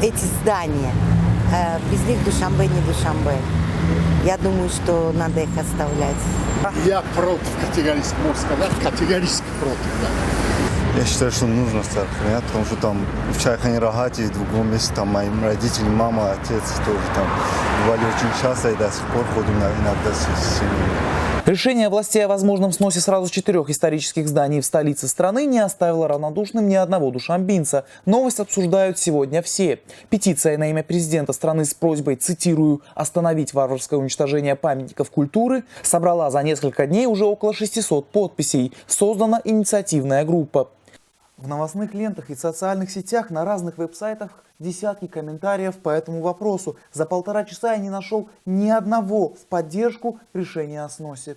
эти здания. Без них Душанбе не Душанбе. Я думаю, что надо их оставлять. Я против категорически, можно сказать, категорически против. Да. Я считаю, что нужно сохранять, потому что там в Чайхане-Рахате и в другом месте там мои родители, мама, отец тоже там бывали очень часто и до сих пор ходим иногда с семьей. Решение властей о возможном сносе сразу 4 исторических зданий в столице страны не оставило равнодушным ни одного душанбинца. Новость обсуждают сегодня все. Петиция на имя президента страны с просьбой, цитирую, «остановить варварское уничтожение памятников культуры» собрала за несколько дней уже около 600 подписей. Создана инициативная группа. В новостных лентах и социальных сетях на разных веб-сайтах десятки комментариев по этому вопросу. За 1,5 часа я не нашел ни одного в поддержку решения о сносе.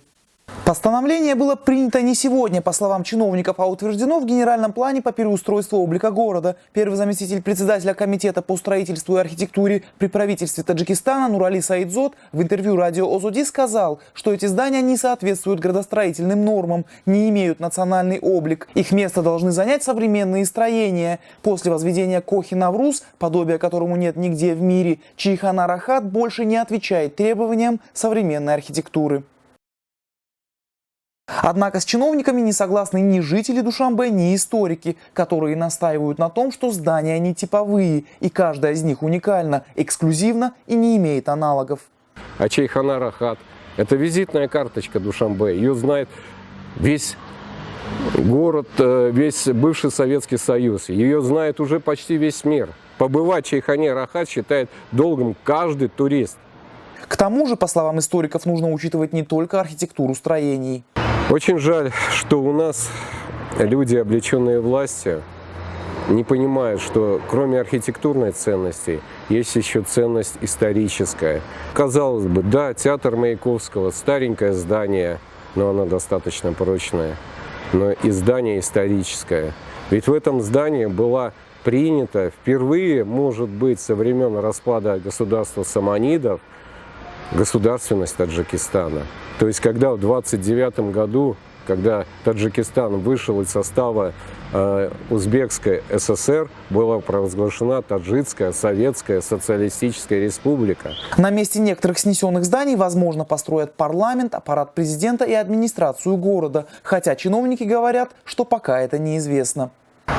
Постановление было принято не сегодня, по словам чиновников, а утверждено в генеральном плане по переустройству облика города. Первый заместитель председателя комитета по строительству и архитектуре при правительстве Таджикистана Нурали Саидзод в интервью радио Озоди сказал, что эти здания не соответствуют градостроительным нормам, не имеют национальный облик. Их место должны занять современные строения. После возведения Кохи-Навруз, подобия которому нет нигде в мире, Чайхана-Рахат больше не отвечает требованиям современной архитектуры. Однако с чиновниками не согласны ни жители Душанбе, ни историки, которые настаивают на том, что здания не типовые, и каждая из них уникальна, эксклюзивна и не имеет аналогов. А Чайхана-Рахат – это визитная карточка Душанбе. Ее знает весь город, весь бывший Советский Союз. Ее знает уже почти весь мир. Побывать в Чайхане-Рахат считает долгом каждый турист. К тому же, по словам историков, нужно учитывать не только архитектуру строений. Очень жаль, что у нас люди, облеченные властью, не понимают, что кроме архитектурной ценности есть еще ценность историческая. Казалось бы, да, театр Маяковского, старенькое здание, но оно достаточно прочное, но и здание историческое. Ведь в этом здании была принята впервые, может быть, со времен распада государства саманидов, государственность Таджикистана. То есть, когда в 1929 году, когда Таджикистан вышел из состава Узбекской ССР, была провозглашена Таджикская Советская Социалистическая Республика. На месте некоторых снесенных зданий, возможно, построят парламент, аппарат президента и администрацию города. Хотя чиновники говорят, что пока это неизвестно.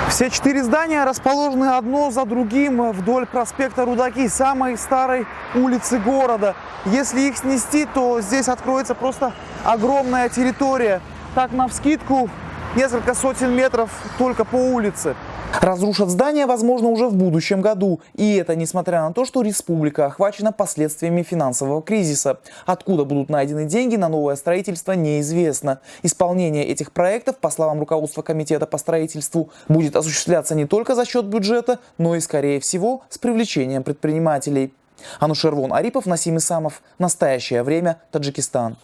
Все 4 здания расположены одно за другим вдоль проспекта Рудаки, самой старой улицы города. Если их снести, то здесь откроется просто огромная территория. Так, навскидку, несколько сотен метров только по улице. Разрушат здания, возможно, уже в будущем году. И это несмотря на то, что республика охвачена последствиями финансового кризиса. Откуда будут найдены деньги на новое строительство, неизвестно. Исполнение этих проектов, по словам руководства комитета по строительству, будет осуществляться не только за счет бюджета, но и, скорее всего, с привлечением предпринимателей. Анушервон Арипов, Насим Исамов. Настоящее время. Таджикистан.